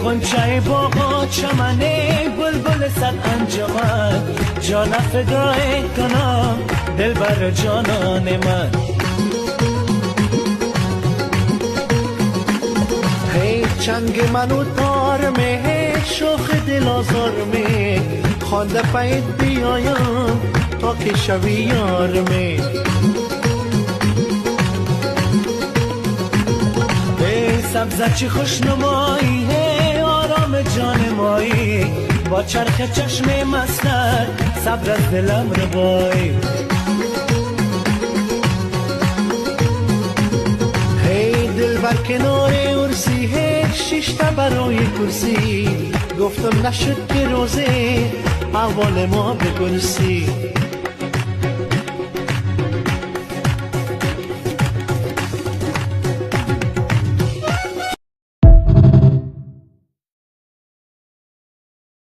غنچه باغا چمنه بلبل صد انجمن جان فدای کنم دل بر جانان من هی چنگ منو تار می شوخ دل آزار می خانده پید بیایم تا که شوی یار می سبزه چی خوشنمایی آرام جان مایی با چرخ چشم مستر صبر از دلم روایی هی دل بر کنار ارسی هی شیشته برای کرسی گفتم نشد که روزه احوال ما بپرسی